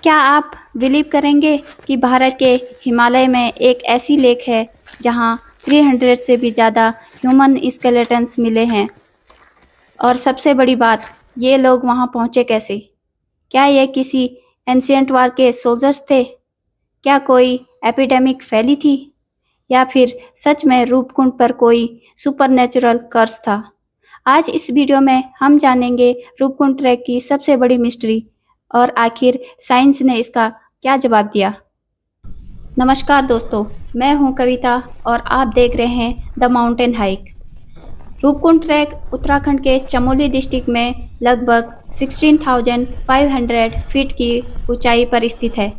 क्या आप बिलीव करेंगे कि भारत के हिमालय में एक ऐसी लेक है जहां 300 से भी ज़्यादा ह्यूमन स्केलेटन्स मिले हैं। और सबसे बड़ी बात, ये लोग वहां पहुंचे कैसे? क्या ये किसी एंशिएंट वार के सोल्जर्स थे? क्या कोई एपिडेमिक फैली थी? या फिर सच में रूपकुंड पर कोई सुपरनेचुरल कर्स था? आज इस वीडियो में हम जानेंगे रूपकुंड ट्रैक की सबसे बड़ी मिस्ट्री और आखिर साइंस ने इसका क्या जवाब दिया। नमस्कार दोस्तों, मैं हूं कविता और आप देख रहे हैं the mountain hike. Roopkund track Uttarakhand के चमोली डिस्ट्रिक्ट में लगभग 16,500 फीट की ऊंचाई पर स्थित है।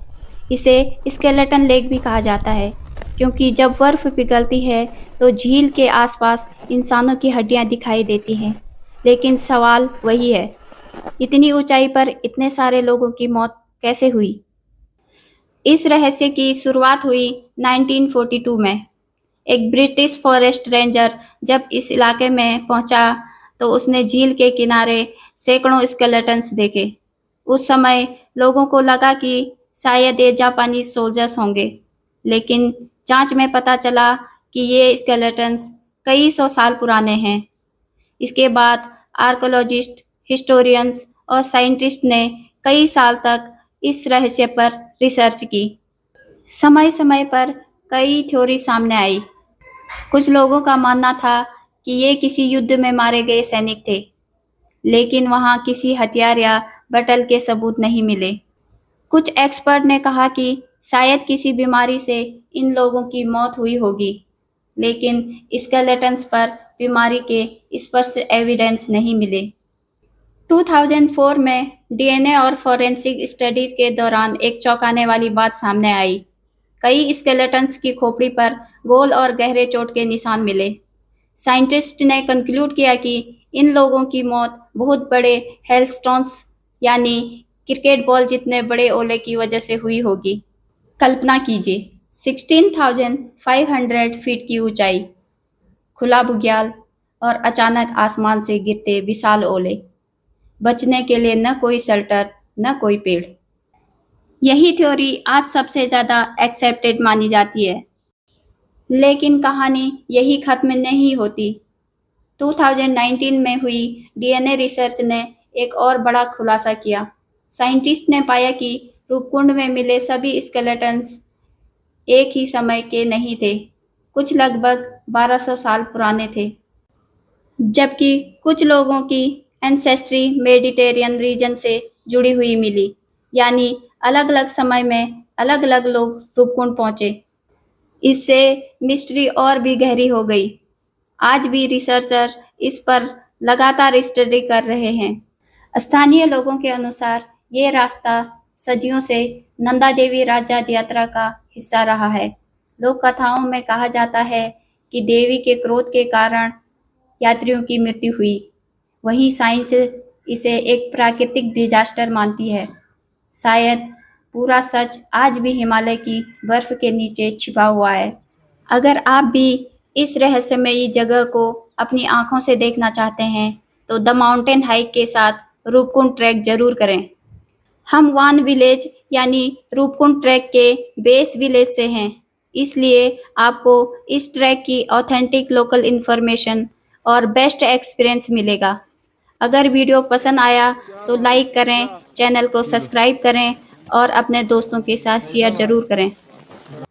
इसे स्केलेटन लेक भी कहा जाता है क्योंकि जब बर्फ पिघलती है तो झील के आसपास इंसानों की हड्डियां दिखाई देती हैं। लेकिन सवाल वही है, इतनी ऊंचाई पर इतने सारे लोगों की मौत कैसे हुई? इस रहस्य की शुरुआत हुई 1942 में। एक ब्रिटिश फॉरेस्ट रेंजर जब इस इलाके में पहुंचा तो उसने झील के किनारे सैकड़ों स्केलेटन्स देखे। उस समय लोगों को लगा कि शायद ये जापानी सोल्जर्स होंगे, लेकिन जांच में पता चला कि ये स्केलेटन्स कई सौ साल पुराने हैं। इसके बाद आर्कोलॉजिस्ट, हिस्टोरियंस और साइंटिस्ट ने कई साल तक इस रहस्य पर रिसर्च की। समय समय पर कई थ्योरी सामने आई। कुछ लोगों का मानना था कि ये किसी युद्ध में मारे गए सैनिक थे, लेकिन वहां किसी हथियार या बैटल के सबूत नहीं मिले। कुछ एक्सपर्ट ने कहा कि शायद किसी बीमारी से इन लोगों की मौत हुई होगी, लेकिन स्केलेटन्स पर बीमारी के स्पष्ट एविडेंस नहीं मिले। 2004 में डीएनए और फॉरेंसिक स्टडीज के दौरान एक चौंकाने वाली बात सामने आई। कई स्केलेटन्स की खोपड़ी पर गोल और गहरे चोट के निशान मिले। साइंटिस्ट ने कंक्लूड किया कि इन लोगों की मौत बहुत बड़े हेलस्टोन्स यानी क्रिकेट बॉल जितने बड़े ओले की वजह से हुई होगी। कल्पना कीजिए, 16,500 फीट की ऊंचाई, खुला बुग्याल और अचानक आसमान से गिरते विशाल ओले। बचने के लिए न कोई शेल्टर, न कोई पेड़। यही थ्योरी आज सबसे ज़्यादा एक्सेप्टेड मानी जाती है। लेकिन कहानी यही खत्म नहीं होती। 2019 में हुई डीएनए रिसर्च ने एक और बड़ा खुलासा किया। साइंटिस्ट ने पाया कि रूपकुंड में मिले सभी स्केलेटन्स एक ही समय के नहीं थे। कुछ लगभग 1200 साल पुराने थे, जबकि कुछ लोगों की एंसेस्ट्री मेडिटेरियन रीजन से जुड़ी हुई मिली, यानी अलग अलग समय में अलग अलग लोग रूपकुंड पहुंचे। इससे मिस्ट्री और भी गहरी हो गई। आज भी रिसर्चर इस पर लगातार स्टडी कर रहे हैं। स्थानीय लोगों के अनुसार ये रास्ता सदियों से नंदा देवी राजजात यात्रा का हिस्सा रहा है। लोक कथाओं में कहा जाता है कि देवी के क्रोध के कारण यात्रियों की मृत्यु हुई। वहीं साइंस इसे एक प्राकृतिक डिजास्टर मानती है। शायद पूरा सच आज भी हिमालय की बर्फ के नीचे छिपा हुआ है। अगर आप भी इस रहस्यमयी जगह को अपनी आंखों से देखना चाहते हैं तो द माउंटेन हाइक के साथ रूपकुंड ट्रैक जरूर करें। हम वान विलेज यानी रूपकुंड ट्रैक के बेस विलेज से हैं, इसलिए आपको इस ट्रैक की ऑथेंटिक लोकल इन्फॉर्मेशन और बेस्ट एक्सपीरियंस मिलेगा। अगर वीडियो पसंद आया तो लाइक करें, चैनल को सब्सक्राइब करें और अपने दोस्तों के साथ शेयर ज़रूर करें।